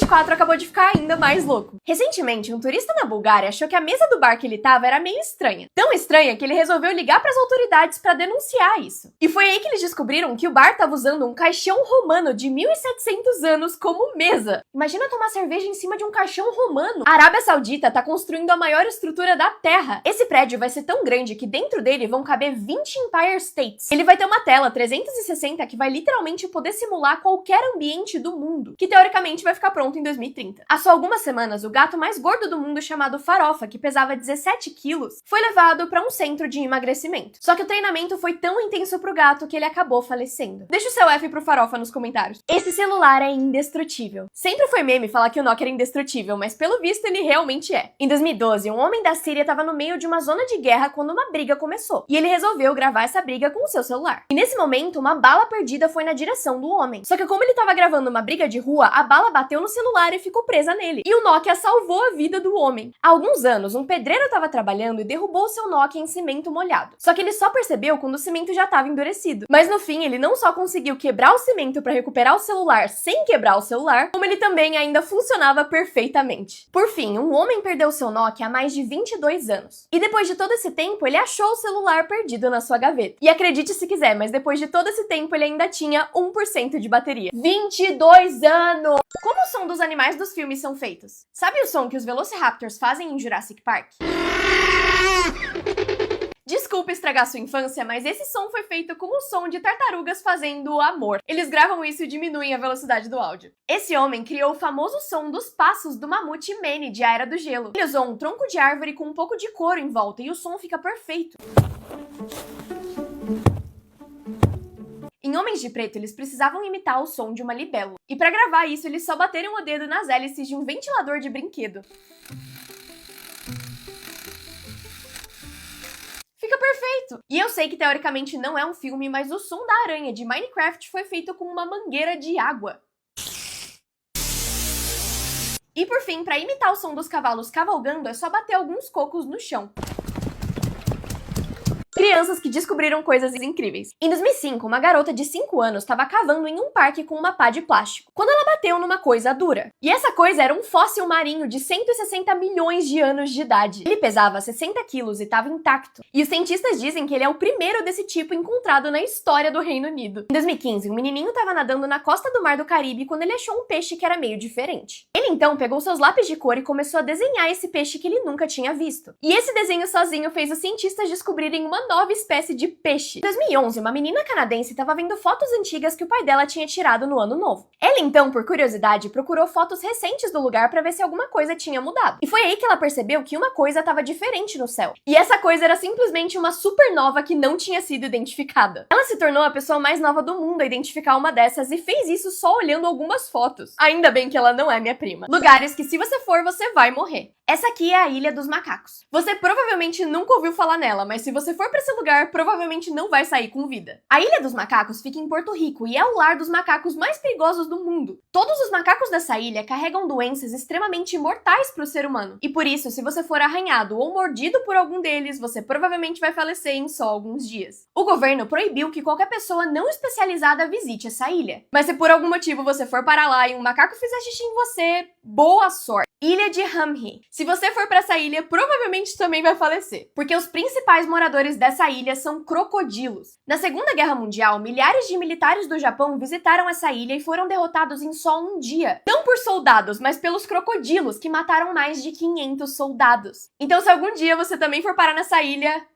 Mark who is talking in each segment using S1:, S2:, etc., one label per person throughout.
S1: 2024 acabou de ficar ainda mais louco. Recentemente, um turista na Bulgária achou que a mesa do bar que ele tava era meio estranha. Tão estranha que ele resolveu ligar pras autoridades pra denunciar isso. E foi aí que eles descobriram que o bar tava usando um caixão romano de 1700 anos como mesa. Imagina tomar cerveja em cima de um caixão romano. A Arábia Saudita tá construindo a maior estrutura da Terra. Esse prédio vai ser tão grande que dentro dele vão caber 20 Empire States. Ele vai ter uma tela 360 que vai literalmente poder simular qualquer ambiente do mundo, que teoricamente vai ficar pronto em 2030. Há só algumas semanas, o gato mais gordo do mundo, chamado Farofa, que pesava 17 quilos, foi levado para um centro de emagrecimento. Só que o treinamento foi tão intenso pro gato que ele acabou falecendo. Deixa o seu F pro Farofa nos comentários. Esse celular é indestrutível. Sempre foi meme falar que o Nokia era indestrutível, mas pelo visto ele realmente é. Em 2012, um homem da Síria estava no meio de uma zona de guerra quando uma briga começou, e ele resolveu gravar essa briga com o seu celular. E nesse momento, uma bala perdida foi na direção do homem. Só que como ele estava gravando uma briga de rua, a bala bateu no celular e ficou presa nele. E o Nokia salvou a vida do homem. Há alguns anos, um pedreiro estava trabalhando e derrubou o seu Nokia em cimento molhado. Só que ele só percebeu quando o cimento já estava endurecido. Mas no fim, ele não só conseguiu quebrar o cimento para recuperar o celular sem quebrar o celular, como ele também ainda funcionava perfeitamente. Por fim, um homem perdeu seu Nokia há mais de 22 anos. E depois de todo esse tempo, ele achou o celular perdido na sua gaveta. E acredite se quiser, mas depois de todo esse tempo, ele ainda tinha 1% de bateria. 22 anos! Como o som dos animais dos filmes são feitos? Sabe o som que os Velociraptors fazem em Jurassic Park? Desculpa estragar sua infância, mas esse som foi feito com o som de tartarugas fazendo amor. Eles gravam isso e diminuem a velocidade do áudio. Esse homem criou o famoso som dos passos do mamute Manny de A Era do Gelo. Ele usou um tronco de árvore com um pouco de couro em volta e o som fica perfeito. Em Homens de Preto, eles precisavam imitar o som de uma libélula. E para gravar isso, eles só bateram o dedo nas hélices de um ventilador de brinquedo. Fica perfeito! E eu sei que teoricamente não é um filme, mas o som da aranha de Minecraft foi feito com uma mangueira de água. E por fim, para imitar o som dos cavalos cavalgando, é só bater alguns cocos no chão. Crianças que descobriram coisas incríveis. Em 2005, uma garota de 5 anos estava cavando em um parque com uma pá de plástico, quando ela bateu numa coisa dura. E essa coisa era um fóssil marinho de 160 milhões de anos de idade. Ele pesava 60 quilos e estava intacto. E os cientistas dizem que ele é o primeiro desse tipo encontrado na história do Reino Unido. Em 2015, um menininho estava nadando na costa do Mar do Caribe quando ele achou um peixe que era meio diferente. Ele então pegou seus lápis de cor e começou a desenhar esse peixe que ele nunca tinha visto. E esse desenho sozinho fez os cientistas descobrirem uma nova espécie de peixe. Em 2011, uma menina canadense estava vendo fotos antigas que o pai dela tinha tirado no ano novo. Ela então, por curiosidade, procurou fotos recentes do lugar para ver se alguma coisa tinha mudado. E foi aí que ela percebeu que uma coisa estava diferente no céu. E essa coisa era simplesmente uma supernova que não tinha sido identificada. Ela se tornou a pessoa mais nova do mundo a identificar uma dessas e fez isso só olhando algumas fotos. Ainda bem que ela não é minha prima. Lugares que se você for, você vai morrer. Essa aqui é a Ilha dos Macacos. Você provavelmente nunca ouviu falar nela, mas se você for para esse lugar, provavelmente não vai sair com vida. A Ilha dos Macacos fica em Porto Rico e é o lar dos macacos mais perigosos do mundo. Todos os macacos dessa ilha carregam doenças extremamente mortais para o ser humano. E por isso, se você for arranhado ou mordido por algum deles, você provavelmente vai falecer em só alguns dias. O governo proibiu que qualquer pessoa não especializada visite essa ilha. Mas se por algum motivo você for para lá e um macaco fizer xixi em você, boa sorte. Ilha de Hamhi. Se você for para essa ilha, provavelmente também vai falecer, porque os principais moradores dessa ilha são crocodilos. Na Segunda Guerra Mundial, milhares de militares do Japão visitaram essa ilha e foram derrotados em só um dia. Não por soldados, mas pelos crocodilos, que mataram mais de 500 soldados. Então, se algum dia você também for parar nessa ilha,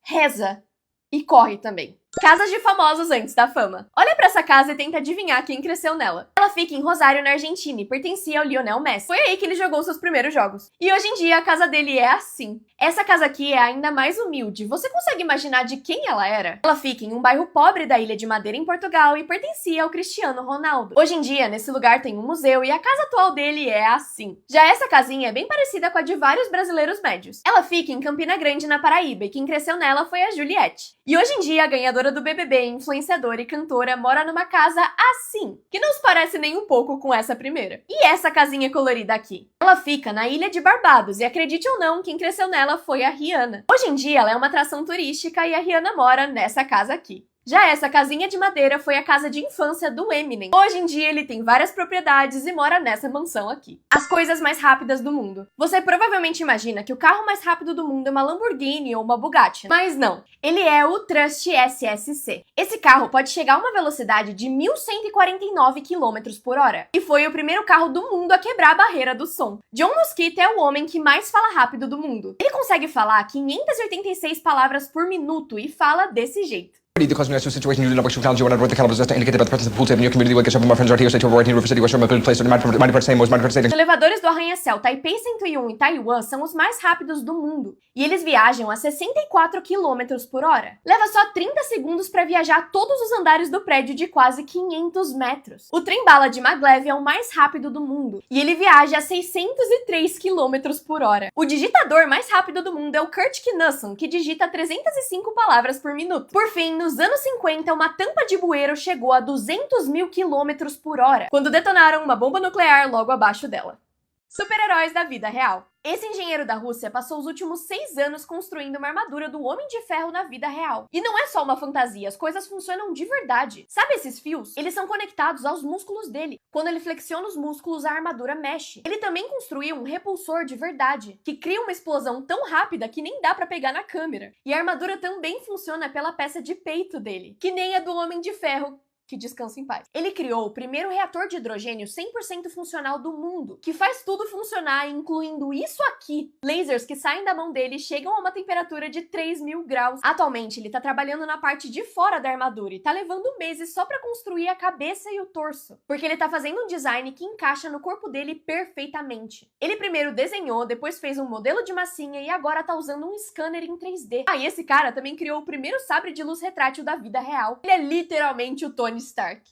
S1: reza e corre também. Casas de famosos antes da fama. Olha pra essa casa e tenta adivinhar quem cresceu nela. Ela fica em Rosário, na Argentina, e pertencia ao Lionel Messi. Foi aí que ele jogou seus primeiros jogos. E hoje em dia a casa dele é assim. Essa casa aqui é ainda mais humilde. Você consegue imaginar de quem ela era? Ela fica em um bairro pobre da Ilha de Madeira, em Portugal, e pertencia ao Cristiano Ronaldo. Hoje em dia, nesse lugar tem um museu e a casa atual dele é assim. Já essa casinha é bem parecida com a de vários brasileiros médios. Ela fica em Campina Grande, na Paraíba, e quem cresceu nela foi a Juliette. E hoje em dia, a ganhadora do BBB, influenciadora e cantora, mora numa casa assim, que não se parece nem um pouco com essa primeira. E essa casinha colorida aqui? Ela fica na Ilha de Barbados, e acredite ou não, quem cresceu nela foi a Rihanna. Hoje em dia, ela é uma atração turística e a Rihanna mora nessa casa aqui. Já essa casinha de madeira foi a casa de infância do Eminem. Hoje em dia ele tem várias propriedades e mora nessa mansão aqui. As coisas mais rápidas do mundo. Você provavelmente imagina que o carro mais rápido do mundo é uma Lamborghini ou uma Bugatti, mas não. Ele é o Trust SSC. Esse carro pode chegar a uma velocidade de 1.149 km por hora. E foi o primeiro carro do mundo a quebrar a barreira do som. John Mosquito é o homem que mais fala rápido do mundo. Ele consegue falar 586 palavras por minuto e fala desse jeito.
S2: The customer situation you like challenge you and the caliber just indicated by the presence of pool table in your community. Like my friends are here, to avoid River City, Western Mobility Place,
S1: Os elevadores do arranha-céu Taipei 101 e Taiwan são os mais rápidos do mundo, e eles viajam a 64 km por hora. Leva só 30 segundos para viajar todos os andares do prédio de quase 500 metros. O trem-bala de Maglev é o mais rápido do mundo, e ele viaja a 603 km por hora. O digitador mais rápido do mundo é o Kurt Knudsen, que digita 305 palavras por minuto. Por fim, nos anos 50, uma tampa de bueiro chegou a 200 mil km por hora, quando detonaram uma bomba nuclear logo abaixo dela. Super-heróis da vida real. Esse engenheiro da Rússia passou os últimos 6 anos construindo uma armadura do Homem de Ferro na vida real. E não é só uma fantasia, as coisas funcionam de verdade. Sabe esses fios? Eles são conectados aos músculos dele. Quando ele flexiona os músculos, a armadura mexe. Ele também construiu um repulsor de verdade, que cria uma explosão tão rápida que nem dá pra pegar na câmera. E a armadura também funciona pela peça de peito dele, que nem a do Homem de Ferro, que descansa em paz. Ele criou o primeiro reator de hidrogênio 100% funcional do mundo, que faz tudo funcionar, incluindo isso aqui. Lasers que saem da mão dele chegam a uma temperatura de 3.000 graus. Atualmente, ele tá trabalhando na parte de fora da armadura e tá levando meses só pra construir a cabeça e o torso, porque ele tá fazendo um design que encaixa no corpo dele perfeitamente. Ele primeiro desenhou, depois fez um modelo de massinha e agora tá usando um scanner em 3D. Ah, e esse cara também criou o primeiro sabre de luz retrátil da vida real. Ele é literalmente o Tony Stark.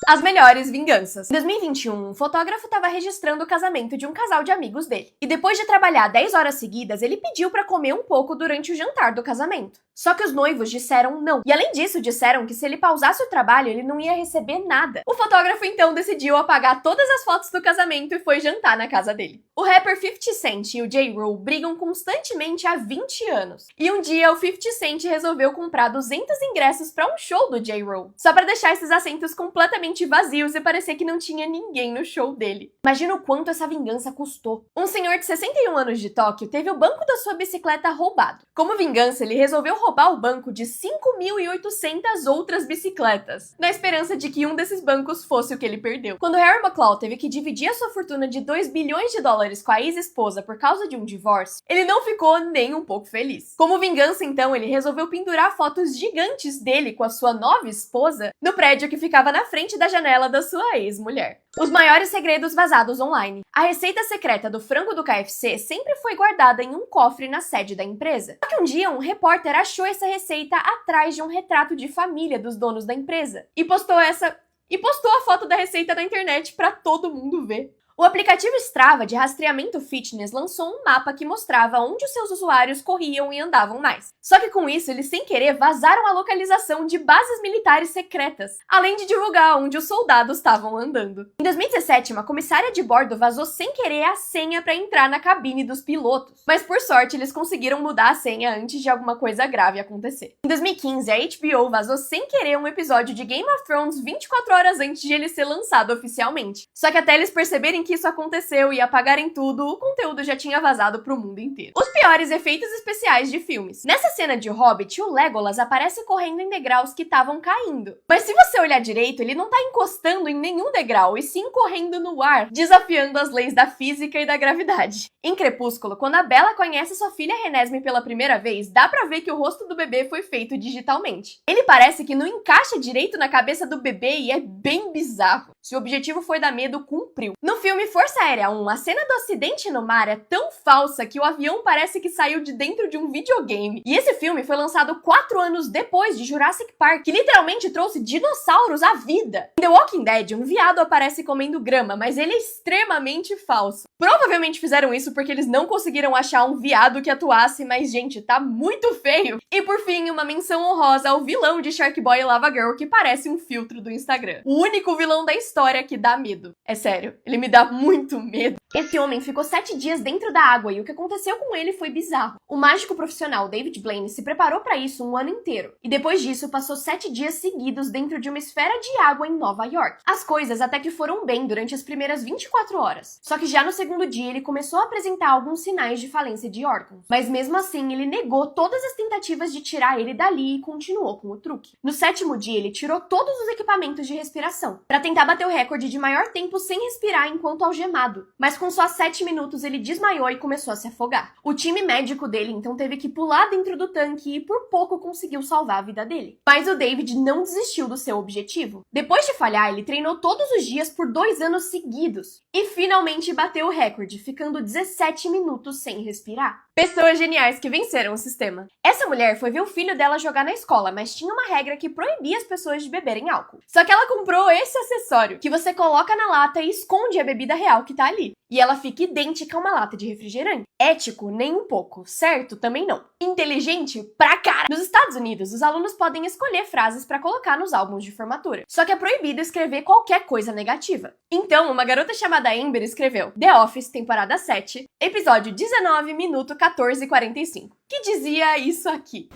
S1: As melhores vinganças. Em 2021, um fotógrafo estava registrando o casamento de um casal de amigos dele. E depois de trabalhar 10 horas seguidas, ele pediu para comer um pouco durante o jantar do casamento. Só que os noivos disseram não. E além disso, disseram que se ele pausasse o trabalho, ele não ia receber nada. O fotógrafo então decidiu apagar todas as fotos do casamento e foi jantar na casa dele. O rapper 50 Cent e o J-Rule brigam constantemente há 20 anos. E um dia, o 50 Cent resolveu comprar 200 ingressos para um show do J-Rule, só para deixar esses assentos completamente vazios e parecer que não tinha ninguém no show dele. Imagina o quanto essa vingança custou. Um senhor de 61 anos de Tóquio teve o banco da sua bicicleta roubado. Como vingança, ele resolveu roubar o banco de 5.800 outras bicicletas, na esperança de que um desses bancos fosse o que ele perdeu. Quando Harry McCloud teve que dividir a sua fortuna de 2 bilhões de dólares com a ex-esposa por causa de um divórcio, ele não ficou nem um pouco feliz. Como vingança, então, ele resolveu pendurar fotos gigantes dele com a sua nova esposa no prédio que ficava na frente da janela da sua ex-mulher. Os maiores segredos vazados online. A receita secreta do frango do KFC sempre foi guardada em um cofre na sede da empresa. Só que um dia um repórter achou essa receita atrás de um retrato de família dos donos da empresa e postou a foto da receita na internet para todo mundo ver. O aplicativo Strava de rastreamento fitness lançou um mapa que mostrava onde os seus usuários corriam e andavam mais. Só que com isso, eles sem querer vazaram a localização de bases militares secretas, além de divulgar onde os soldados estavam andando. Em 2017, uma comissária de bordo vazou sem querer a senha para entrar na cabine dos pilotos. Mas por sorte, eles conseguiram mudar a senha antes de alguma coisa grave acontecer. Em 2015, a HBO vazou sem querer um episódio de Game of Thrones 24 horas antes de ele ser lançado oficialmente. Só que até eles perceberem que isso aconteceu e apagarem tudo, o conteúdo já tinha vazado pro mundo inteiro. Os piores efeitos especiais de filmes. Nessa cena de Hobbit, o Legolas aparece correndo em degraus que estavam caindo. Mas se você olhar direito, ele não tá encostando em nenhum degrau, e sim correndo no ar, desafiando as leis da física e da gravidade. Em Crepúsculo, quando a Bella conhece sua filha Renesmee pela primeira vez, dá pra ver que o rosto do bebê foi feito digitalmente. Ele parece que não encaixa direito na cabeça do bebê e é bem bizarro. Se o objetivo foi dar medo, cumpriu. No filme Força Aérea 1, a cena do acidente no mar é tão falsa que o avião parece que saiu de dentro de um videogame. E esse filme foi lançado 4 anos depois de Jurassic Park, que literalmente trouxe dinossauros à vida. Em The Walking Dead, um viado aparece comendo grama, mas ele é extremamente falso. Provavelmente fizeram isso porque eles não conseguiram achar um viado que atuasse, mas gente, tá muito feio. E por fim, uma menção honrosa ao vilão de Shark Boy e Lava Girl, que parece um filtro do Instagram. O único vilão da história que dá medo. É sério, ele me dá muito medo. Esse homem ficou 7 dias dentro da água e o que aconteceu com ele foi bizarro. O mágico profissional David Blaine se preparou para isso um ano inteiro e depois disso passou 7 dias seguidos dentro de uma esfera de água em Nova York. As coisas até que foram bem durante as primeiras 24 horas. Só que já no segundo dia ele começou a apresentar alguns sinais de falência de órgãos. Mas mesmo assim ele negou todas as tentativas de tirar ele dali e continuou com o truque. No 7º dia ele tirou todos os equipamentos de respiração para tentar bater o recorde de maior tempo sem respirar enquanto algemado. Mas com só 7 minutos ele desmaiou e começou a se afogar. O time médico dele então teve que pular dentro do tanque e por pouco conseguiu salvar a vida dele. Mas o David não desistiu do seu objetivo. Depois de falhar, ele treinou todos os dias por 2 anos seguidos e finalmente bateu o recorde, ficando 17 minutos sem respirar. Pessoas geniais que venceram o sistema. Essa mulher foi ver o filho dela jogar na escola, mas tinha uma regra que proibia as pessoas de beberem álcool. Só que ela comprou esse acessório, que você coloca na lata e esconde a bebida real que tá ali. E ela fica idêntica a uma lata de refrigerante. Ético, nem um pouco. Certo, também não. Inteligente, pra cara! Nos Estados Unidos, os alunos podem escolher frases pra colocar nos álbuns de formatura. Só que é proibido escrever qualquer coisa negativa. Então, uma garota chamada Amber escreveu The Office, temporada 7, episódio 19, minuto 14:45, que dizia isso aqui.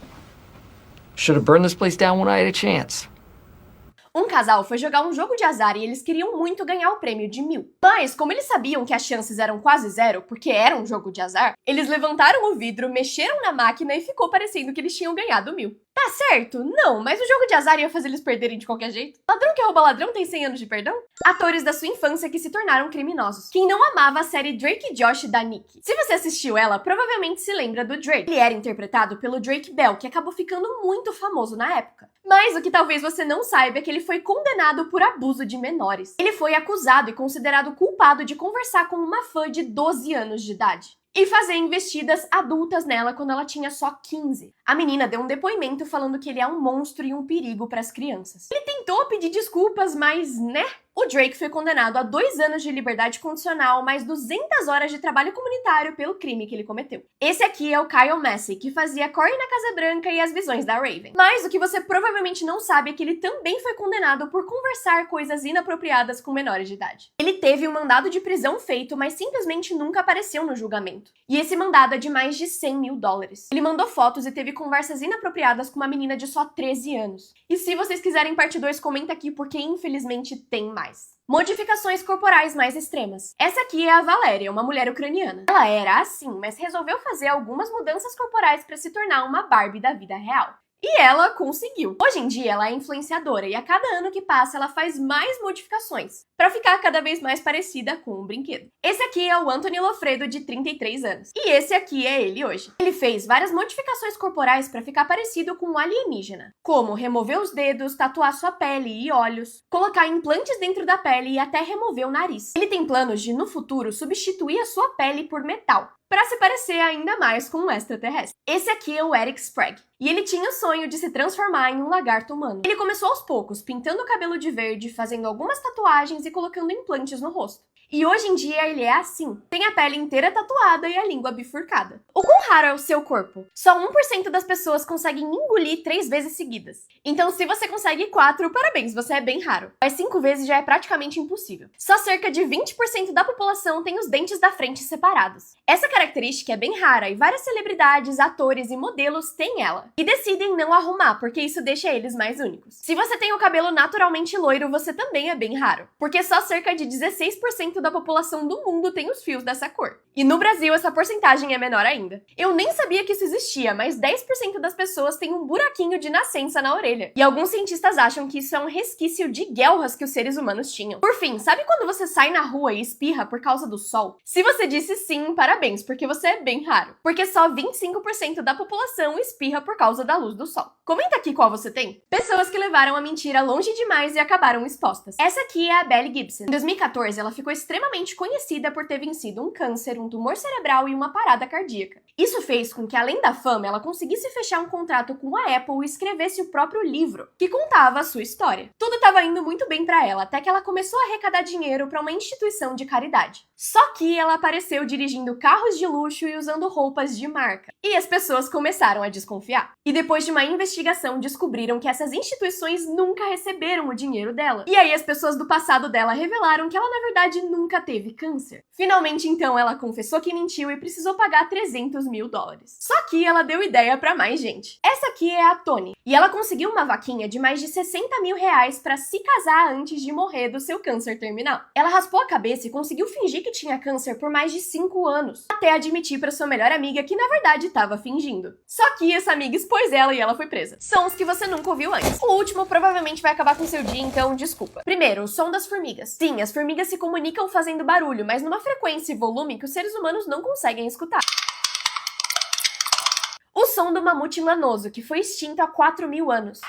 S3: Should have burned this place down when I had a chance.
S1: Um casal foi jogar um jogo de azar e eles queriam muito ganhar o prêmio de 1.000. Mas, como eles sabiam que as chances eram quase zero, porque era um jogo de azar, eles levantaram o vidro, mexeram na máquina e ficou parecendo que eles tinham ganhado 1.000. Tá certo? Não, mas o jogo de azar ia fazer eles perderem de qualquer jeito. Ladrão que rouba ladrão tem 100 anos de perdão? Atores da sua infância que se tornaram criminosos. Quem não amava a série Drake e Josh da Nick? Se você assistiu ela, provavelmente se lembra do Drake. Ele era interpretado pelo Drake Bell, que acabou ficando muito famoso na época. Mas o que talvez você não saiba é que ele foi condenado por abuso de menores. Ele foi acusado e considerado culpado de conversar com uma fã de 12 anos de idade e fazer investidas adultas nela quando ela tinha só 15. A menina deu um depoimento falando que ele é um monstro e um perigo para as crianças. Ele tentou pedir desculpas, mas, né? O Drake foi condenado a 2 anos de liberdade condicional, mais 200 horas de trabalho comunitário pelo crime que ele cometeu. Esse aqui é o Kyle Massey, que fazia Corey na Casa Branca e As Visões da Raven. Mas o que você provavelmente não sabe é que ele também foi condenado por conversar coisas inapropriadas com menores de idade. Ele teve um mandado de prisão feito, mas simplesmente nunca apareceu no julgamento. E esse mandado é de mais de $100.000. Ele mandou fotos e teve conversas inapropriadas com uma menina de só 13 anos. E se vocês quiserem parte 2, comenta aqui, porque infelizmente tem mais. Modificações corporais mais extremas. Essa aqui é a Valéria, uma mulher ucraniana. Ela era assim, mas resolveu fazer algumas mudanças corporais para se tornar uma Barbie da vida real. E ela conseguiu. Hoje em dia ela é influenciadora e a cada ano que passa ela faz mais modificações para ficar cada vez mais parecida com um brinquedo. Esse aqui é o Anthony Lofredo, de 33 anos. E esse aqui é ele hoje. Ele fez várias modificações corporais para ficar parecido com um alienígena, como remover os dedos, tatuar sua pele e olhos, colocar implantes dentro da pele e até remover o nariz. Ele tem planos de, no futuro, substituir a sua pele por metal, para se parecer ainda mais com um extraterrestre. Esse aqui é o Eric Sprague, e ele tinha o sonho de se transformar em um lagarto humano. Ele começou aos poucos, pintando o cabelo de verde, fazendo algumas tatuagens e colocando implantes no rosto. E hoje em dia ele é assim. Tem a pele inteira tatuada e a língua bifurcada. O quão raro é o seu corpo? Só 1% das pessoas conseguem engolir 3 vezes seguidas. Então se você consegue 4, parabéns, você é bem raro. Mas 5 vezes já é praticamente impossível. Só cerca de 20% da população tem os dentes da frente separados. Essa característica é bem rara e várias celebridades, atores e modelos têm ela. E decidem não arrumar, porque isso deixa eles mais únicos. Se você tem o cabelo naturalmente loiro, você também é bem raro. Porque só cerca de 16% da população do mundo tem os fios dessa cor. E no Brasil essa porcentagem é menor ainda. Eu nem sabia que isso existia, mas 10% das pessoas têm um buraquinho de nascença na orelha. E alguns cientistas acham que isso é um resquício de guelras que os seres humanos tinham. Por fim, sabe quando você sai na rua e espirra por causa do sol? Se você disse sim, parabéns, porque você é bem raro. Porque só 25% da população espirra por causa da luz do sol. Comenta aqui qual você tem. Pessoas que levaram a mentira longe demais e acabaram expostas. Essa aqui é a Belly Gibson. Em 2014, ela ficou extremamente conhecida por ter vencido um câncer, um tumor cerebral e uma parada cardíaca. Isso fez com que, além da fama, ela conseguisse fechar um contrato com a Apple e escrevesse o próprio livro, que contava a sua história. Tudo estava indo muito bem para ela, até que ela começou a arrecadar dinheiro para uma instituição de caridade. Só que ela apareceu dirigindo carros de luxo e usando roupas de marca. E as pessoas começaram a desconfiar. E depois de uma investigação, descobriram que essas instituições nunca receberam o dinheiro dela. E aí as pessoas do passado dela revelaram que ela, na verdade, nunca teve câncer. Finalmente, então, ela confessou que mentiu e precisou pagar $300 mil. Só que ela deu ideia pra mais gente. Essa aqui é a Toni. E ela conseguiu uma vaquinha de mais de R$60 mil pra se casar antes de morrer do seu câncer terminal. Ela raspou a cabeça e conseguiu fingir que tinha câncer por mais de 5 anos. Até admitir pra sua melhor amiga que, na verdade, tava fingindo. Só que essa amiga expôs ela e ela foi presa. Sons que você nunca ouviu antes. O último provavelmente vai acabar com seu dia, então desculpa. Primeiro, o som das formigas. Sim, as formigas se comunicam fazendo barulho, mas numa frequência e volume que os seres humanos não conseguem escutar. O som do mamute lanoso, que foi extinto há 4.000 anos.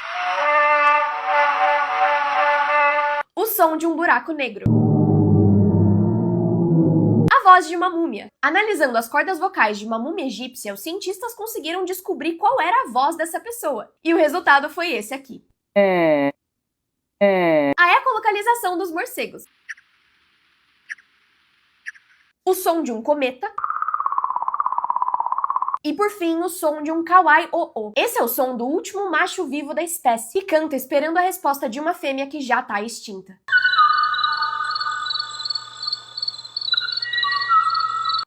S1: O som de um buraco negro. A voz de uma múmia. Analisando as cordas vocais de uma múmia egípcia, os cientistas conseguiram descobrir qual era a voz dessa pessoa. E o resultado foi esse aqui. A ecolocalização dos morcegos. O som de um cometa. E por fim, o som de um kawai-o-o. Esse é o som do último macho vivo da espécie, que canta esperando a resposta de uma fêmea que já tá extinta.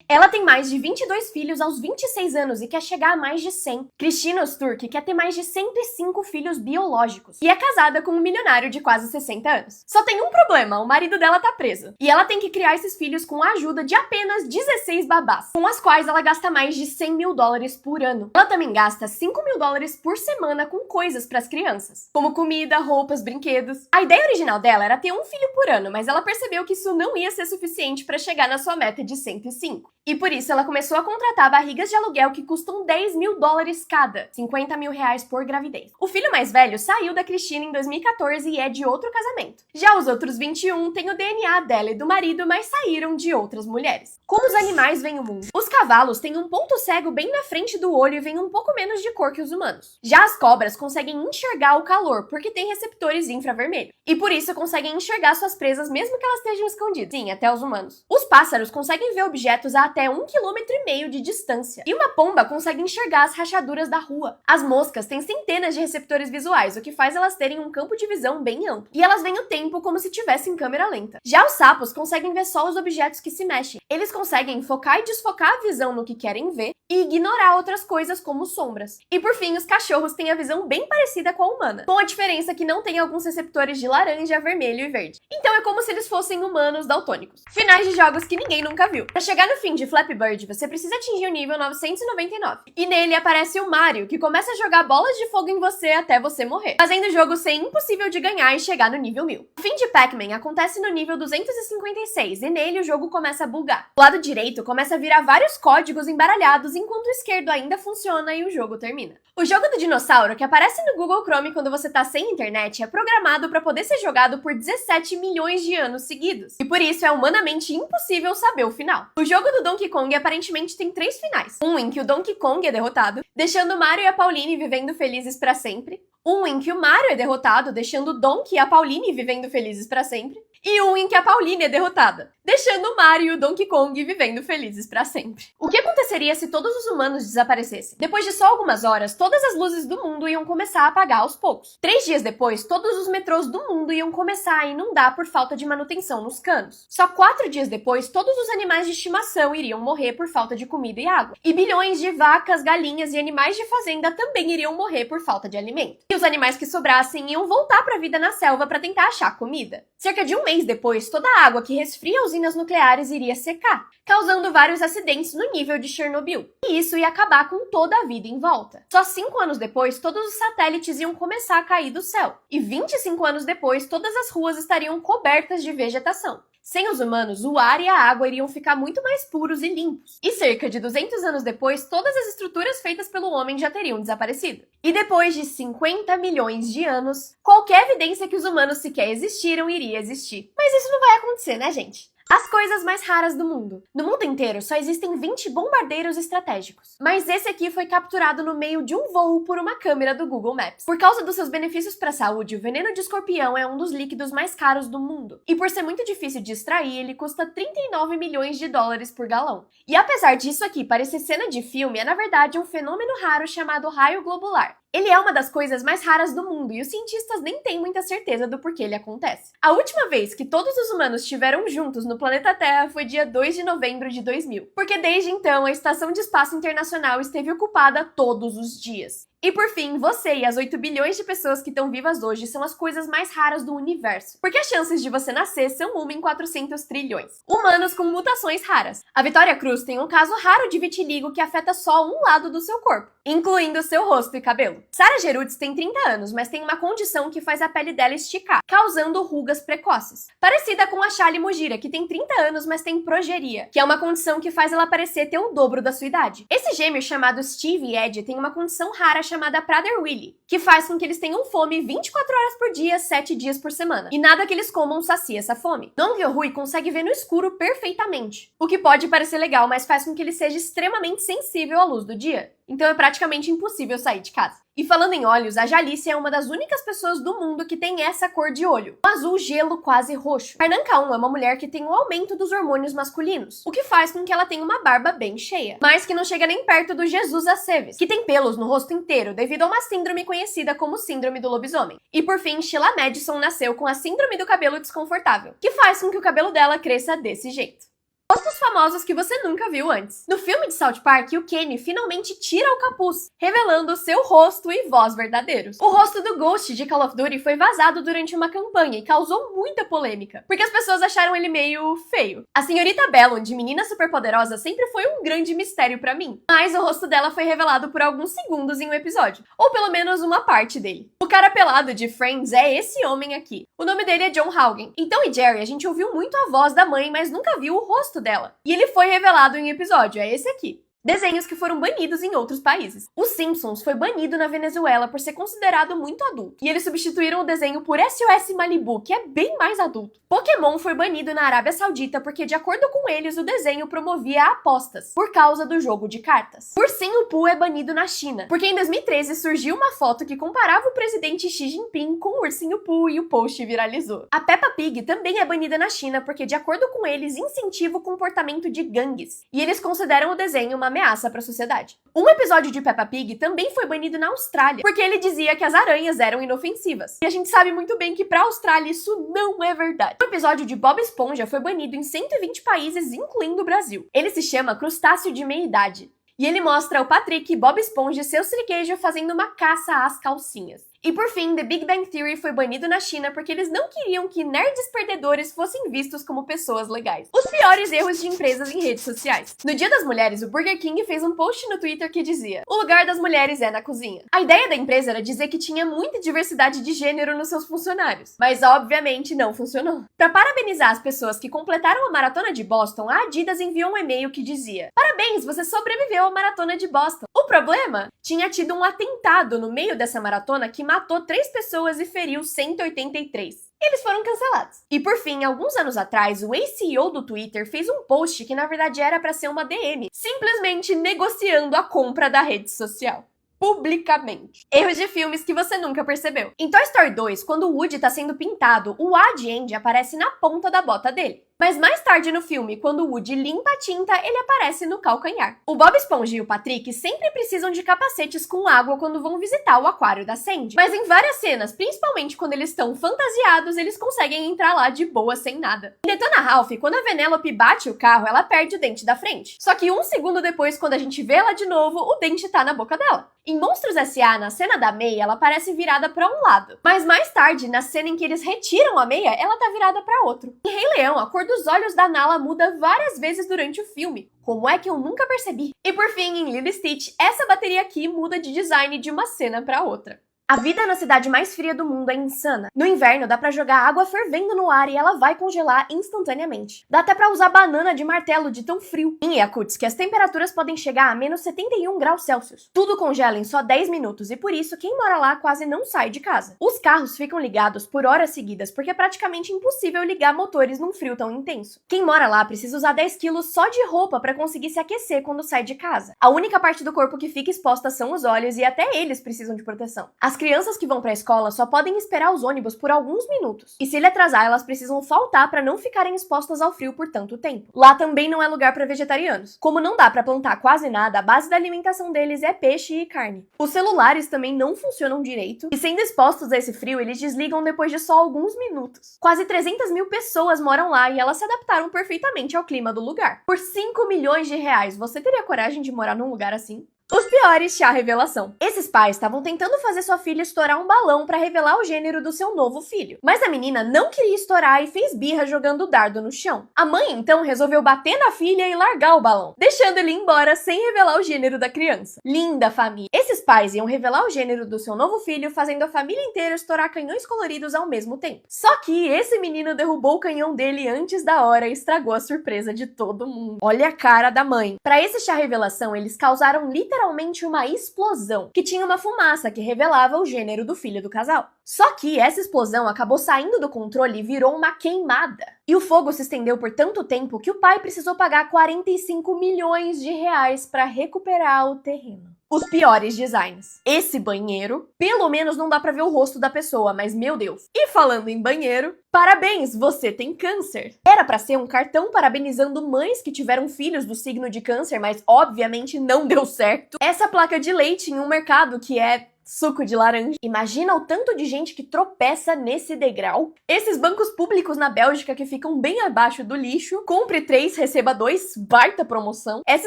S1: Ela tem mais de 22 filhos aos 26 anos e quer chegar a mais de 100. Cristina Öztürk quer ter mais de 105 filhos biológicos. E é casada com um milionário de quase 60 anos. Só tem um problema, o marido dela tá preso. E ela tem que criar esses filhos com a ajuda de apenas 16 babás, com as quais ela gasta mais de $100 mil por ano. Ela também gasta $5 mil por semana com coisas pras crianças, como comida, roupas, brinquedos. A ideia original dela era ter um filho por ano, mas ela percebeu que isso não ia ser suficiente pra chegar na sua meta de 105. E por isso ela começou a contratar barrigas de aluguel que custam $10 mil cada, R$50 mil por gravidez. O filho mais velho saiu da Cristina em 2014 e é de outro casamento. Já os outros 21 têm o DNA dela e do marido, mas saíram de outras mulheres. Como os animais veem o mundo? Os cavalos têm um ponto cego bem na frente do olho e veem um pouco menos de cor que os humanos. Já as cobras conseguem enxergar o calor porque têm receptores infravermelho. E por isso conseguem enxergar suas presas mesmo que elas estejam escondidas. Sim, até os humanos. Os pássaros conseguem ver objetos a até 1,5 km de distância. E uma pomba consegue enxergar as rachaduras da rua. As moscas têm centenas de receptores visuais, o que faz elas terem um campo de visão bem amplo. E elas veem o tempo como se tivessem câmera lenta. Já os sapos conseguem ver só os objetos que se mexem. Eles conseguem focar e desfocar a visão no que querem ver e ignorar outras coisas como sombras. E por fim, os cachorros têm a visão bem parecida com a humana, com a diferença que não tem alguns receptores de laranja, vermelho e verde. Então é como se eles fossem humanos daltônicos. Finais de jogos que ninguém nunca viu. Pra chegar no fim de Flappy Bird, você precisa atingir o nível 999. E nele aparece o Mario, que começa a jogar bolas de fogo em você até você morrer, fazendo o jogo ser impossível de ganhar e chegar no nível 1000. O fim de Pac-Man acontece no nível 256 e nele o jogo começa a bugar. O lado direito começa a virar vários códigos embaralhados, enquanto o esquerdo ainda funciona e o jogo termina. O jogo do dinossauro, que aparece no Google Chrome quando você tá sem internet, é programado para poder ser jogado por 17 milhões de anos seguidos. E por isso é humanamente impossível saber o final. O jogo do Donkey Kong aparentemente tem 3 finais. Um em que o Donkey Kong é derrotado, deixando o Mario e a Pauline vivendo felizes para sempre. Um em que o Mario é derrotado, deixando o Donkey e a Pauline vivendo felizes para sempre. E um em que a Pauline é derrotada, deixando o Mario e o Donkey Kong vivendo felizes para sempre. O que aconteceria se todos os humanos desaparecessem? Depois de só algumas horas, todas as luzes do mundo iam começar a apagar aos poucos. 3 dias depois, todos os metrôs do mundo iam começar a inundar por falta de manutenção nos canos. Só 4 dias depois, todos os animais de estimação iriam morrer por falta de comida e água. E bilhões de vacas, galinhas e animais de fazenda também iriam morrer por falta de alimento. E os animais que sobrassem iam voltar para a vida na selva para tentar achar comida. Cerca de um mês depois, toda a água que resfria usinas nucleares iria secar, causando vários acidentes no nível de Chernobyl. E isso ia acabar com toda a vida em volta. Só 5 anos depois, todos os satélites iam começar a cair do céu. E 25 anos depois, todas as ruas estariam cobertas de vegetação. Sem os humanos, o ar e a água iriam ficar muito mais puros e limpos. E cerca de 200 anos depois, todas as estruturas feitas pelo homem já teriam desaparecido. E depois de 50 milhões de anos, qualquer evidência que os humanos sequer existiram iria existir. Mas isso não vai acontecer, né, gente? As coisas mais raras do mundo. No mundo inteiro só existem 20 bombardeiros estratégicos, mas esse aqui foi capturado no meio de um voo por uma câmera do Google Maps. Por causa dos seus benefícios para a saúde, o veneno de escorpião é um dos líquidos mais caros do mundo. E por ser muito difícil de extrair, ele custa 39 milhões de dólares por galão. E apesar disso aqui parecer cena de filme, é na verdade um fenômeno raro chamado raio globular. Ele é uma das coisas mais raras do mundo e os cientistas nem têm muita certeza do porquê ele acontece. A última vez que todos os humanos estiveram juntos no planeta Terra foi dia 2 de novembro de 2000, porque desde então a Estação de Espaço Internacional esteve ocupada todos os dias. E por fim, você e as 8 bilhões de pessoas que estão vivas hoje são as coisas mais raras do universo, porque as chances de você nascer são 1 em 400 trilhões. Humanos com mutações raras. A Vitória Cruz tem um caso raro de vitiligo que afeta só um lado do seu corpo, incluindo seu rosto e cabelo. Sara Gerutz tem 30 anos, mas tem uma condição que faz a pele dela esticar, causando rugas precoces. Parecida com a Charlie Mugira, que tem 30 anos, mas tem progeria, que é uma condição que faz ela parecer ter o dobro da sua idade. Esse gêmeo chamado Steve e Ed tem uma condição rara chamada Prader-Willi, que faz com que eles tenham fome 24 horas por dia, 7 dias por semana. E nada que eles comam sacia essa fome. Dong Hyo-hui consegue ver no escuro perfeitamente, o que pode parecer legal, mas faz com que ele seja extremamente sensível à luz do dia. Então é praticamente impossível sair de casa. E falando em olhos, a Jalice é uma das únicas pessoas do mundo que tem essa cor de olho, um azul gelo quase roxo. Karnan Kaun é uma mulher que tem um aumento dos hormônios masculinos, o que faz com que ela tenha uma barba bem cheia, mas que não chega nem perto do Jesus Aceves, que tem pelos no rosto inteiro devido a uma síndrome conhecida como síndrome do lobisomem. E por fim, Sheila Madison nasceu com a síndrome do cabelo desconfortável, que faz com que o cabelo dela cresça desse jeito. Rostos famosos que você nunca viu antes. No filme de South Park, o Kenny finalmente tira o capuz, revelando o seu rosto e voz verdadeiros. O rosto do Ghost de Call of Duty foi vazado durante uma campanha e causou muita polêmica, porque as pessoas acharam ele meio feio. A senhorita Bellon, de Menina Superpoderosa, sempre foi um grande mistério pra mim, mas o rosto dela foi revelado por alguns segundos em um episódio, ou pelo menos uma parte dele. O cara pelado de Friends é esse homem aqui. O nome dele é John Haugen. Então e Jerry, a gente ouviu muito a voz da mãe, mas nunca viu o rosto dela. E ele foi revelado em um episódio, é esse aqui. Desenhos que foram banidos em outros países. Os Simpsons foi banido na Venezuela por ser considerado muito adulto, e eles substituíram o desenho por SOS Malibu, que é bem mais adulto. Pokémon foi banido na Arábia Saudita porque, de acordo com eles, o desenho promovia apostas, por causa do jogo de cartas. Ursinho Pooh é banido na China, porque em 2013 surgiu uma foto que comparava o presidente Xi Jinping com o Ursinho Pooh e o post viralizou. A Peppa Pig também é banida na China porque, de acordo com eles, incentiva o comportamento de gangues, e eles consideram o desenho uma ameaça para a sociedade. Um episódio de Peppa Pig também foi banido na Austrália, porque ele dizia que as aranhas eram inofensivas. E a gente sabe muito bem que para a Austrália isso não é verdade. Um episódio de Bob Esponja foi banido em 120 países, incluindo o Brasil. Ele se chama Crustáceo de Meia-Idade. E ele mostra o Patrick, Bob Esponja e seu siriquejo fazendo uma caça às calcinhas. E por fim, The Big Bang Theory foi banido na China porque eles não queriam que nerds perdedores fossem vistos como pessoas legais. Os piores erros de empresas em redes sociais. No Dia das Mulheres, o Burger King fez um post no Twitter que dizia: "O lugar das mulheres é na cozinha". A ideia da empresa era dizer que tinha muita diversidade de gênero nos seus funcionários, mas obviamente não funcionou. Para parabenizar as pessoas que completaram a Maratona de Boston, a Adidas enviou um e-mail que dizia: "Parabéns, você sobreviveu à Maratona de Boston". O problema? Tinha tido um atentado no meio dessa maratona que matou 3 pessoas e feriu 183. Eles foram cancelados. E por fim, alguns anos atrás, o ex-CEO do Twitter fez um post que na verdade era para ser uma DM, simplesmente negociando a compra da rede social. Publicamente. Erros de filmes que você nunca percebeu. Em Toy Story 2, quando o Woody tá sendo pintado, o Ad End aparece na ponta da bota dele. Mas mais tarde no filme, quando o Woody limpa a tinta, ele aparece no calcanhar. O Bob Esponja e o Patrick sempre precisam de capacetes com água quando vão visitar o aquário da Sandy. Mas em várias cenas, principalmente quando eles estão fantasiados, eles conseguem entrar lá de boa sem nada. Em Detona Ralph, quando a Vanellope bate o carro, ela perde o dente da frente. Só que um segundo depois, quando a gente vê ela de novo, o dente tá na boca dela. Em Monstros S.A., na cena da meia, ela parece virada pra um lado. Mas mais tarde, na cena em que eles retiram a meia, ela tá virada pra outro. Em Rei Leão, a cor dos olhos da Nala muda várias vezes durante o filme. Como é que eu nunca percebi? E por fim, em Lilo e Stitch, essa bateria aqui muda de design de uma cena pra outra. A vida na cidade mais fria do mundo é insana. No inverno dá pra jogar água fervendo no ar e ela vai congelar instantaneamente. Dá até pra usar banana de martelo de tão frio. Em Yakutsk, as temperaturas podem chegar a menos 71 graus Celsius. Tudo congela em só 10 minutos e por isso quem mora lá quase não sai de casa. Os carros ficam ligados por horas seguidas porque é praticamente impossível ligar motores num frio tão intenso. Quem mora lá precisa usar 10 quilos só de roupa pra conseguir se aquecer quando sai de casa. A única parte do corpo que fica exposta são os olhos e até eles precisam de proteção. As crianças que vão pra escola só podem esperar os ônibus por alguns minutos. E se ele atrasar, elas precisam faltar pra não ficarem expostas ao frio por tanto tempo. Lá também não é lugar pra vegetarianos. Como não dá pra plantar quase nada, a base da alimentação deles é peixe e carne. Os celulares também não funcionam direito. E sendo expostos a esse frio, eles desligam depois de só alguns minutos. Quase 300 mil pessoas moram lá e elas se adaptaram perfeitamente ao clima do lugar. Por 5 milhões de reais, você teria coragem de morar num lugar assim? Os piores chá revelação. Esses pais estavam tentando fazer sua filha estourar um balão pra revelar o gênero do seu novo filho. Mas a menina não queria estourar e fez birra jogando o dardo no chão. A mãe, então, resolveu bater na filha e largar o balão, deixando ele ir embora sem revelar o gênero da criança. Linda família. Esses pais iam revelar o gênero do seu novo filho, fazendo a família inteira estourar canhões coloridos ao mesmo tempo. Só que esse menino derrubou o canhão dele antes da hora e estragou a surpresa de todo mundo. Olha a cara da mãe. Pra esse chá revelação, eles causaram literalmente uma explosão, que tinha uma fumaça que revelava o gênero do filho do casal. Só que essa explosão acabou saindo do controle e virou uma queimada. E o fogo se estendeu por tanto tempo que o pai precisou pagar 45 milhões de reais para recuperar o terreno. Os piores designs. Esse banheiro, pelo menos não dá pra ver o rosto da pessoa, mas meu Deus. E falando em banheiro, parabéns, você tem câncer. Era pra ser um cartão parabenizando mães que tiveram filhos do signo de câncer, mas obviamente não deu certo. Essa placa de leite em um mercado que é suco de laranja. Imagina o tanto de gente que tropeça nesse degrau. Esses bancos públicos na Bélgica que ficam bem abaixo do lixo. Compre 3, receba 2, baita promoção. Essa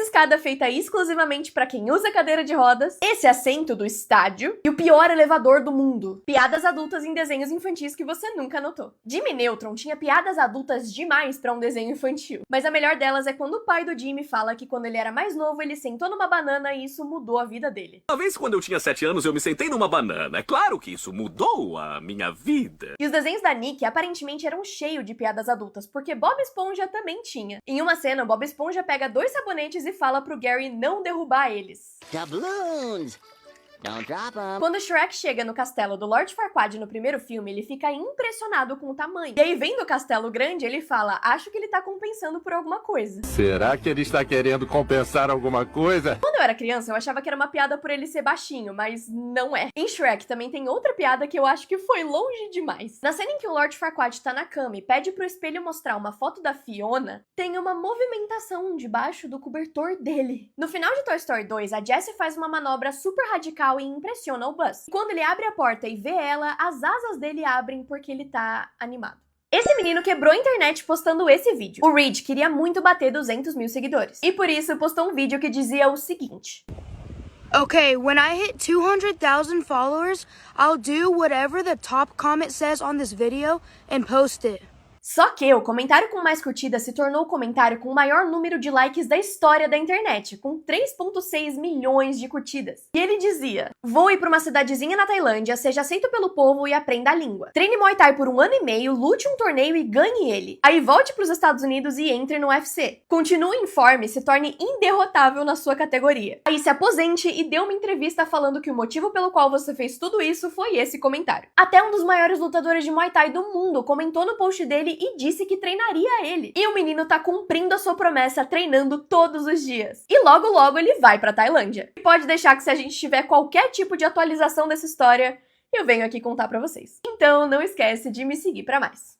S1: escada feita exclusivamente para quem usa cadeira de rodas. Esse assento do estádio. E o pior elevador do mundo. Piadas adultas em desenhos infantis que você nunca notou. Jimmy Neutron tinha piadas adultas demais para um desenho infantil. Mas a melhor delas é quando o pai do Jimmy fala que quando ele era mais novo ele sentou numa banana e isso mudou a vida dele.
S4: Uma vez quando eu tinha 7 anos eu me sentei numa banana. É claro que isso mudou a minha vida.
S1: E os desenhos da Nick aparentemente eram cheios de piadas adultas, porque Bob Esponja também tinha. Em uma cena, Bob Esponja pega 2 sabonetes e fala pro Gary não derrubar eles.
S5: Doubloons! Don't drop 'em.
S1: Quando Shrek chega no castelo do Lord Farquaad no primeiro filme, ele fica impressionado com o tamanho. E aí, vendo o castelo grande, ele fala, acho que ele tá compensando por alguma coisa.
S6: Será que ele está querendo compensar alguma coisa?
S1: Quando eu era criança, eu achava que era uma piada por ele ser baixinho, mas não é. Em Shrek também tem outra piada que eu acho que foi longe demais. Na cena em que o Lord Farquaad tá na cama e pede pro espelho mostrar uma foto da Fiona, tem uma movimentação debaixo do cobertor dele. No final de Toy Story 2, a Jessie faz uma manobra super radical e impressiona o Buzz. Quando ele abre a porta e vê ela, as asas dele abrem porque ele tá animado. Esse menino quebrou a internet postando esse vídeo. O Reed queria muito bater 200 mil seguidores. E por isso postou um vídeo que dizia o seguinte.
S7: Okay, when I hit 200,000 followers, I'll do whatever the top comment says on this video and post it.
S1: Só que o comentário com mais curtidas se tornou o comentário com o maior número de likes da história da internet, com 3,6 milhões de curtidas. E ele dizia, voe para uma cidadezinha na Tailândia, seja aceito pelo povo e aprenda a língua. Treine Muay Thai por 1 ano e meio, lute um torneio e ganhe ele. Aí volte para os Estados Unidos e entre no UFC. Continue em forma e se torne inderrotável na sua categoria. Aí se aposente e dê uma entrevista falando que o motivo pelo qual você fez tudo isso foi esse comentário. Até um dos maiores lutadores de Muay Thai do mundo comentou no post dele e disse que treinaria ele. E o menino tá cumprindo a sua promessa, treinando todos os dias. E logo logo ele vai pra Tailândia. E pode deixar que se a gente tiver qualquer tipo de atualização dessa história, eu venho aqui contar pra vocês. Então não esquece de me seguir pra mais.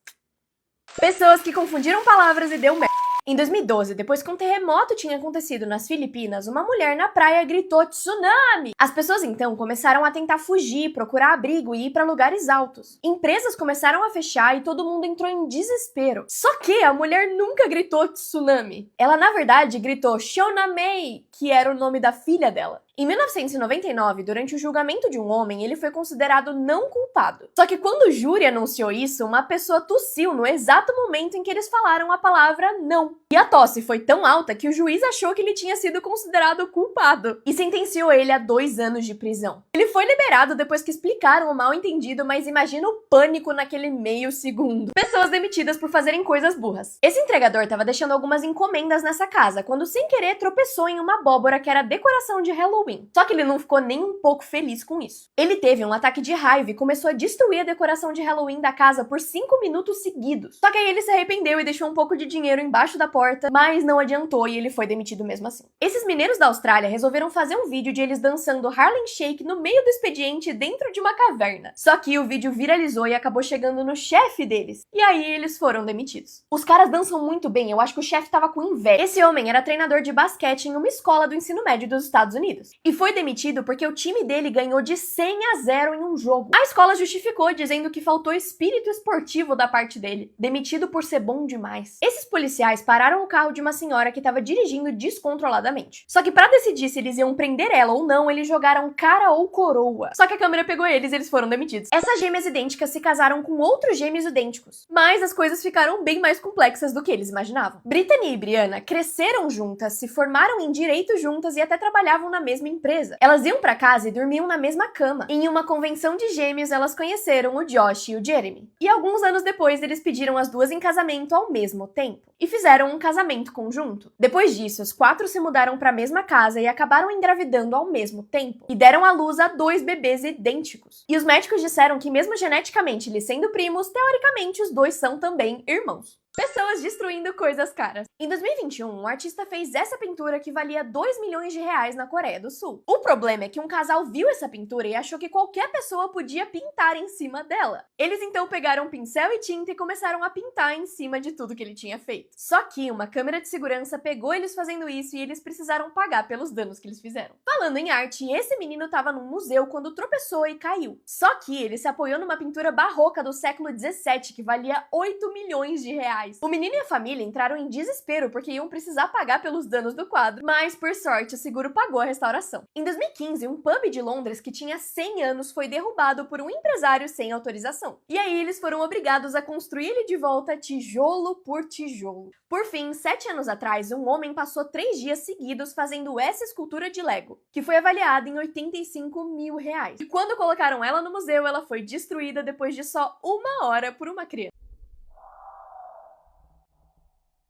S1: Pessoas que confundiram palavras e deu merda. Em 2012, depois que um terremoto tinha acontecido nas Filipinas, uma mulher na praia gritou tsunami! As pessoas então começaram a tentar fugir, procurar abrigo e ir para lugares altos. Empresas começaram a fechar e todo mundo entrou em desespero. Só que a mulher nunca gritou tsunami. Ela, na verdade, gritou Shonamei, que era o nome da filha dela. Em 1999, durante o julgamento de um homem, ele foi considerado não culpado. Só que quando o júri anunciou isso, uma pessoa tossiu no exato momento em que eles falaram a palavra não. E a tosse foi tão alta que o juiz achou que ele tinha sido considerado culpado e sentenciou ele a 2 anos de prisão. Ele foi liberado depois que explicaram o mal-entendido, mas imagina o pânico naquele meio segundo. Pessoas demitidas por fazerem coisas burras. Esse entregador estava deixando algumas encomendas nessa casa, quando sem querer tropeçou em uma abóbora que era decoração de Halloween. Só que ele não ficou nem um pouco feliz com isso. Ele teve um ataque de raiva e começou a destruir a decoração de Halloween da casa por 5 minutos seguidos. Só que aí ele se arrependeu e deixou um pouco de dinheiro embaixo da porta, mas não adiantou e ele foi demitido mesmo assim. Esses mineiros da Austrália resolveram fazer um vídeo de eles dançando Harlem Shake no meio do expediente dentro de uma caverna. Só que o vídeo viralizou e acabou chegando no chefe deles. E aí eles foram demitidos. Os caras dançam muito bem, eu acho que o chefe tava com inveja. Esse homem era treinador de basquete em uma escola do ensino médio dos Estados Unidos. E foi demitido porque o time dele ganhou de 100-0 em um jogo. A escola justificou, dizendo que faltou espírito esportivo da parte dele, demitido por ser bom demais. Esses policiais pararam o carro de uma senhora que estava dirigindo descontroladamente. Só que para decidir se eles iam prender ela ou não, eles jogaram cara ou coroa. Só que a câmera pegou eles e eles foram demitidos. Essas gêmeas idênticas se casaram com outros gêmeos idênticos, mas as coisas ficaram bem mais complexas do que eles imaginavam. Brittany e Brianna cresceram juntas, se formaram em direito juntas e até trabalhavam na mesma empresa. Elas iam pra casa e dormiam na mesma cama. Em uma convenção de gêmeos, elas conheceram o Josh e o Jeremy. E alguns anos depois, eles pediram as duas em casamento ao mesmo tempo. E fizeram um casamento conjunto. Depois disso, as 4 se mudaram pra mesma casa e acabaram engravidando ao mesmo tempo. E deram à luz a 2 bebês idênticos. E os médicos disseram que mesmo geneticamente eles sendo primos, teoricamente os 2 são também irmãos. Pessoas destruindo coisas caras. Em 2021, um artista fez essa pintura que valia 2 milhões de reais na Coreia do Sul. O problema é que um casal viu essa pintura e achou que qualquer pessoa podia pintar em cima dela. Eles então pegaram pincel e tinta e começaram a pintar em cima de tudo que ele tinha feito. Só que uma câmera de segurança pegou eles fazendo isso e eles precisaram pagar pelos danos que eles fizeram. Falando em arte, esse menino estava num museu quando tropeçou e caiu. Só que ele se apoiou numa pintura barroca do século 17 que valia 8 milhões de reais. O menino e a família entraram em desespero porque iam precisar pagar pelos danos do quadro, mas por sorte o seguro pagou a restauração. Em 2015, um pub de Londres que tinha 100 anos foi derrubado por um empresário sem autorização. E aí eles foram obrigados a construir ele de volta tijolo por tijolo. Por fim, 7 anos atrás, um homem passou 3 dias seguidos fazendo essa escultura de Lego, que foi avaliada em 85 mil reais. E quando colocaram ela no museu, ela foi destruída depois de só 1 hora por uma criança.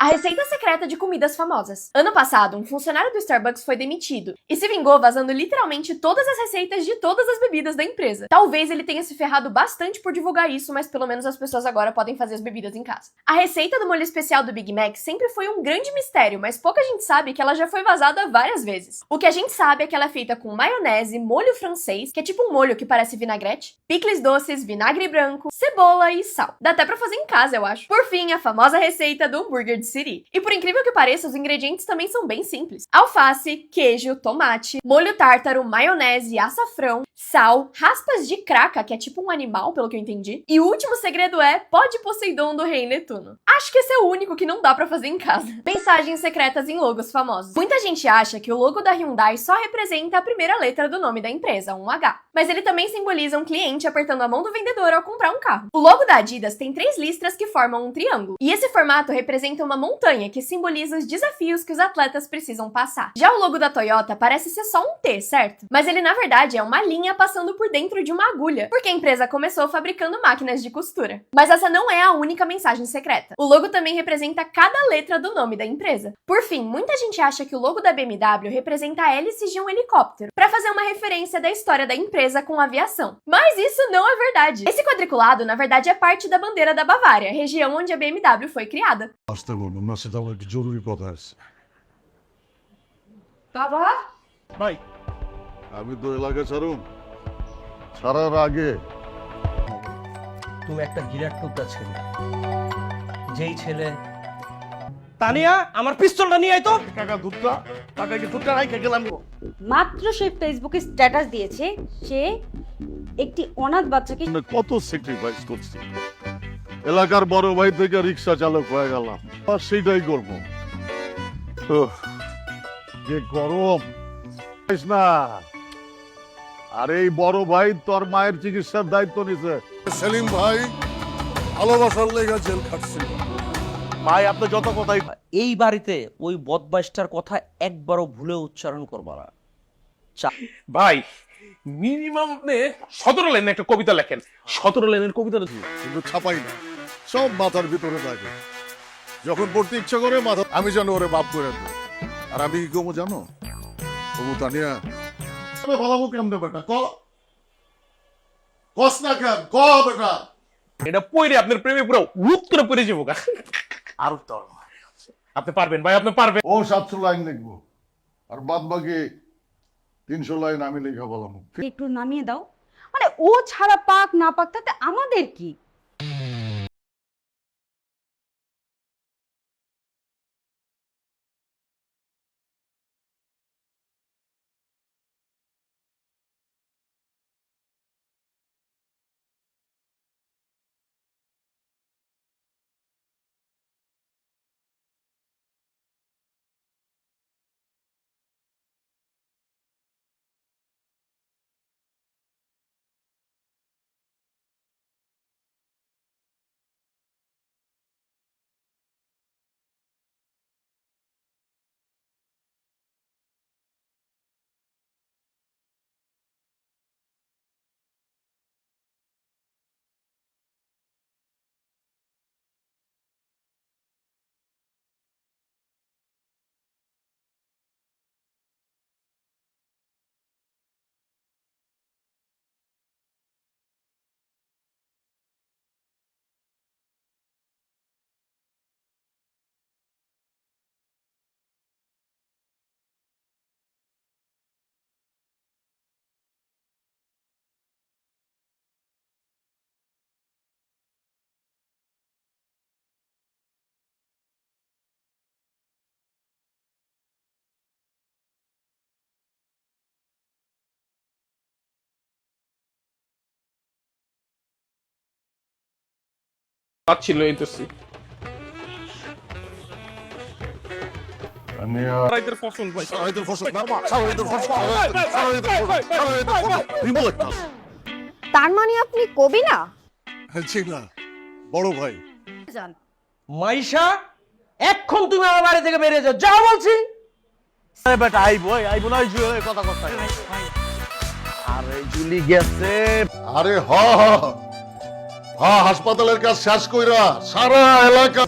S1: A receita secreta de comidas famosas. Ano passado, um funcionário do Starbucks foi demitido e se vingou vazando literalmente todas as receitas de todas as bebidas da empresa. Talvez ele tenha se ferrado bastante por divulgar isso, mas pelo menos as pessoas agora podem fazer as bebidas em casa. A receita do molho especial do Big Mac sempre foi um grande mistério, mas pouca gente sabe que ela já foi vazada várias vezes. O que a gente sabe é que ela é feita com maionese, molho francês, que é tipo um molho que parece vinagrete, picles doces, vinagre branco, cebola e sal. Dá até pra fazer em casa, eu acho. Por fim, a famosa receita do hambúrguer de Siri. E por incrível que pareça, os ingredientes também são bem simples. Alface, queijo, tomate, molho tártaro, maionese, açafrão, sal, raspas de craca, que é tipo um animal, pelo que eu entendi. E o último segredo é pó de Poseidon do Rei Netuno. Acho que esse é o único que não dá pra fazer em casa. Mensagens secretas em logos famosos. Muita gente acha que o logo da Hyundai só representa a primeira letra do nome da empresa, um H. Mas ele também simboliza um cliente apertando a mão do vendedor ao comprar um carro. O logo da Adidas tem 3 listras que formam um triângulo. E esse formato representa uma montanha que simboliza os desafios que os atletas precisam passar. Já o logo da Toyota parece ser só um T, certo? Mas ele na verdade é uma linha passando por dentro de uma agulha, porque a empresa começou fabricando máquinas de costura. Mas essa não é a única mensagem secreta. O logo também representa cada letra do nome da empresa. Por fim, muita gente acha que o logo da BMW representa a hélice de um helicóptero, para fazer uma referência da história da empresa com aviação. Mas isso não é verdade. Esse quadriculado, na verdade, é parte da bandeira da Bavária, região onde a BMW foi criada.
S7: বাবা
S6: ভাই আমি তো এলাকা ছাড়ুন ছাড়ার আগে
S8: তুমি একটা বিরাট টুকরা ছেলে যেই ছেলে
S9: তানিয়া আমার পিস্তলটা নিয়ে আয় তো
S6: টাকা দুধটা টাকা কি দুধটা রাইখে গেলাম
S10: মাত্র সে ফেসবুকে স্ট্যাটাস দিয়েছে সে একটি অনাথ বাচ্চাকে
S6: কত স্যাক্রিফাইস করছি এলাকার বড় ভাই থেকে রিকশা চালক হয়ে গেলাম আর সেটাই করবো যে গরম না, আর এই বড় ভাই তোর মায়ের চিকিৎসার দায়িত্ব নিছে। সেলিম ভাই ভালোবাসার লেগে জেল খাটছিল। ভাই আপনি যত কথাই
S9: এই বাড়িতে ওই বদমাইশটার কথা একবারও ভুলে উচ্চারণ করবা না।
S11: ভাই মিনিমাম আপনি 17 লাইনের একটা কবিতা লেখেন। 17 লাইনের কবিতা
S6: কিন্তু ছাপাই না, সব মাথার ভিতরে থাকে। যখন পড়তে ইচ্ছা করে মাথা, আমি জানো ওরে বাপ করে দেব। আর আমি কি কমু জানো? কমু তানিয়া ভালো কেমনে বেটা ক কস না কেন ক বেটা।
S11: এটা পড়ে আপনার প্রেমে পুরো রূপ করে পড়ে যাবো।
S6: আর তো
S11: আপনি পারবেন ভাই, আপনি পারবেন।
S6: ও 700 লাইন লিখবো, আর বাদ বাকি 300 লাইন আমি লেখা বললাম।
S10: একটু নামিয়ে দাও। মানে ও ছাড়া পাক না পাক তাতে আমাদের কি?
S11: ছিল এই তো রাইতের ফসল ভাই,
S6: সারাইদের ফসল না মা, সারাইদের ফসল, রিমো একটা।
S1: তার মানে আপনি কবি না?
S6: জি না, বড় ভাই।
S9: মাইশা এখন তুমি আমার বাড়ি থেকে বেরিয়ে যাও, যাও বলছি।
S6: আরে বেটা আইবো না জুয়েলের কথা কথা। আরে জুলি গেছে। আরে হ হাসপাতালের কাজ শেষ কইরা সারা এলাকা।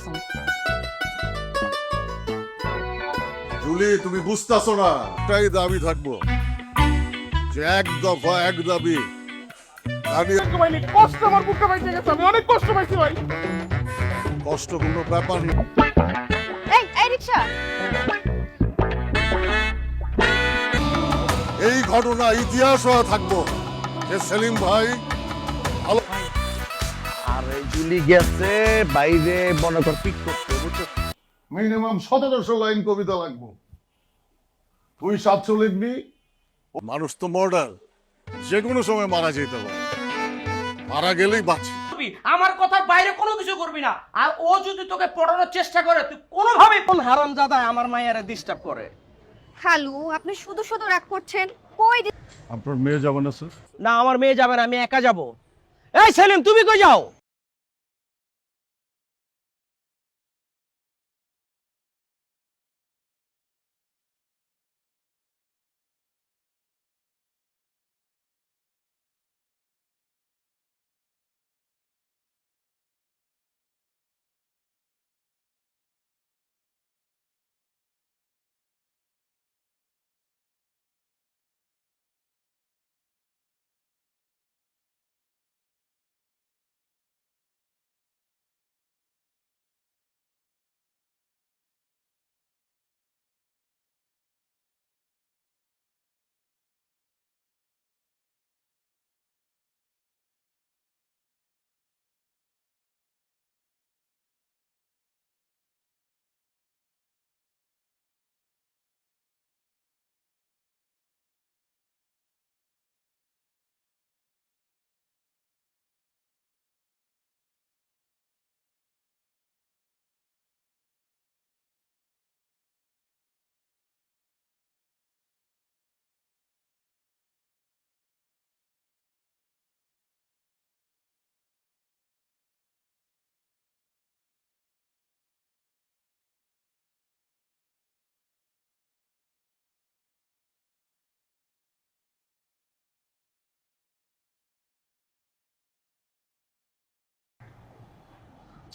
S6: জুলি তুমি বুঝতাছো না, তাই দাবি থাকবো যে এক দফা এক দাবি।
S11: কষ্ট আমার বুকটা বাইতে গেছে, আমি অনেক কষ্ট পাইছি ভাই।
S6: কষ্ট কোনো ব্যাপার না।
S1: এই রিকশা,
S6: এই ঘটনা ইতিহাস হয়ে থাকবো যে সেলিম ভাই ভালো। আরে জুলি গেছে বাইরে মনে কর পিক করতে, বুঝছো? মিনিমাম 1700 লাইন কবিতা লাগবো। তুই 700 লিখবি। মানুষ তো মর্ডার, যে কোনো সময় মারা যেতে পারে, মারা গেলেই বাঁচি।
S9: আমার কথার বাইরে কোনো কিছু করবি না। আর ও যদি তোকে পড়ানোর চেষ্টা করে, তুই কোনোভাবে কোন হারামজাদা আমার মায়েরা ডিস্টার্ব করে।
S1: খালু আপনি শুধু শুধু রাগ করছেন। কই
S6: আপনার মেয়ে যাবে না স্যার?
S9: না, আমার মেয়ে যাবে না, আমি একা যাব। এই সেলিম, তুমি কই যাও?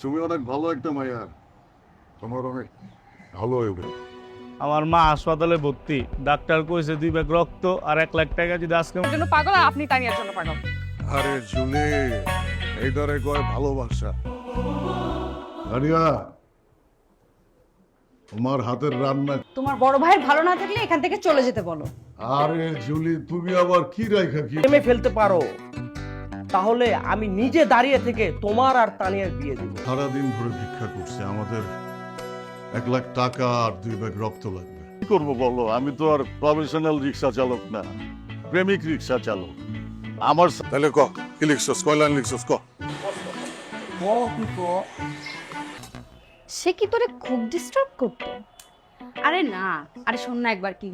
S6: তুমি অনেক ভালো একটা মাইয়া, তোমার অনেক ভালো হইবে।
S8: আমার মা হাসপাতালে ভর্তি, ডাক্তার কইছে 2 ব্যাগ রক্ত আর 1 লাখ টাকা যদি আজকে
S9: জন্য পাগল আর আপনি তানিয়ার জন্য পাগল।
S6: আরে জুলি, এইটারে কয় ভালোবাসা। দাঁড়িয়া, তোমার হাতের রান্না।
S10: তোমার বড় ভাইয়ের ভালো না থাকলে এখান থেকে চলে যেতে বলো।
S6: আরে জুলি, তুমি আবার কি রাইখা কি
S9: প্রেমে ফেলতে পারো তাহলে আমি নিজে দাঁড়িয়ে থেকে তোমার আর তানিয়ার বিয়ে দিব।
S6: সারাদিন ধরে ভিক্ষা করছে, আমাদের 1 লাখ টাকা আর 2 ব্যাগ রক্ত লাগবে। কি করবো বলো, আমি তো আর প্রফেশনাল রিক্সা চালক না, প্রেমিক রিক্সা চালক। আমার তাহলে ক কি লিখছস, কয় লাইন লিখছস ক।
S10: সে কি তোরে খুব ডিস্টার্ব করতো? আরে না, আরে শোন না একবার কি।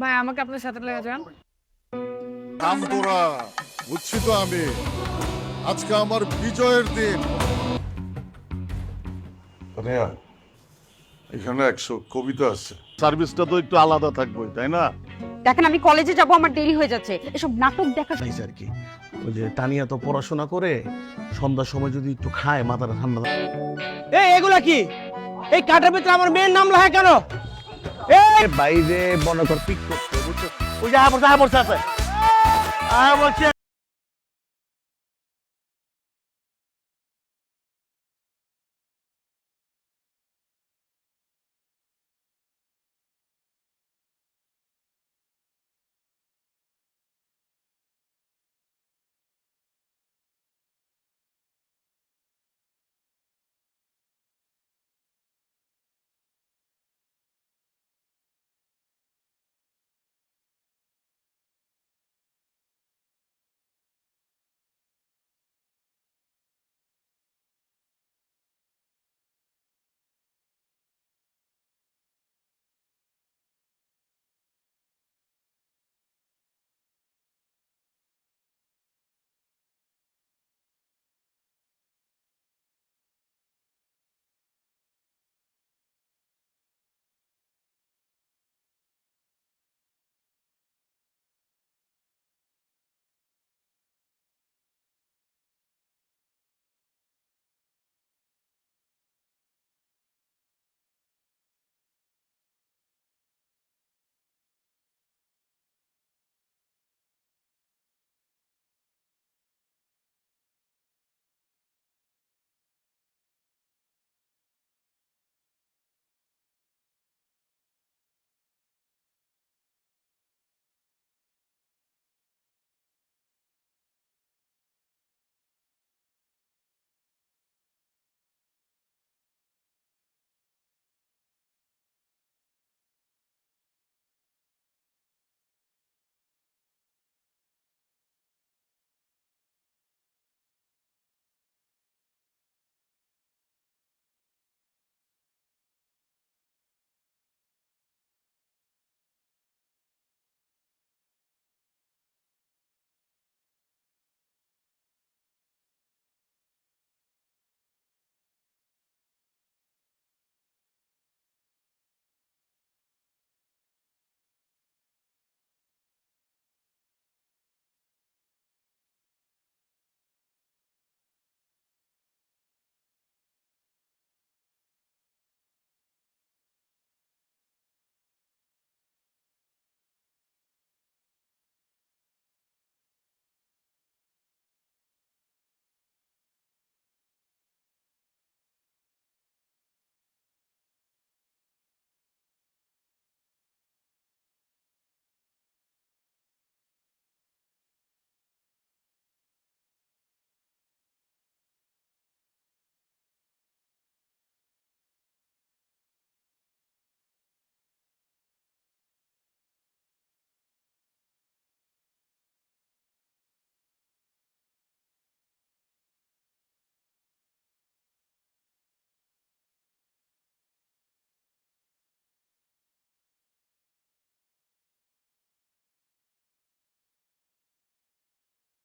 S9: ভাই আমাকে আপনার সাথে লেগে যান।
S6: কাম তোরা, বুঝছি তো আমি, আজকে আমার বিজয়ের দিন। এখানে 100 কবিতা আছে, সার্ভিসটা তো একটু আলাদা থাকবে, তাই না?
S10: দেখেন আমি কলেজে যাব, আমার দেরি হয়ে যাচ্ছে, এসব নাটক দেখা।
S8: আর কি ওই যে তানিয়া তো পড়াশোনা করে সন্ধ্যার সময় যদি একটু খায় মাথাটা ঠান্ডা।
S9: এই এগুলা কি? এই কাটার ভিতরে আমার মেয়ের নাম লেখা কেন?
S8: বাইরে মনে কর পিক করতে, বুঝছো? ওই যে আবার আছে বলছে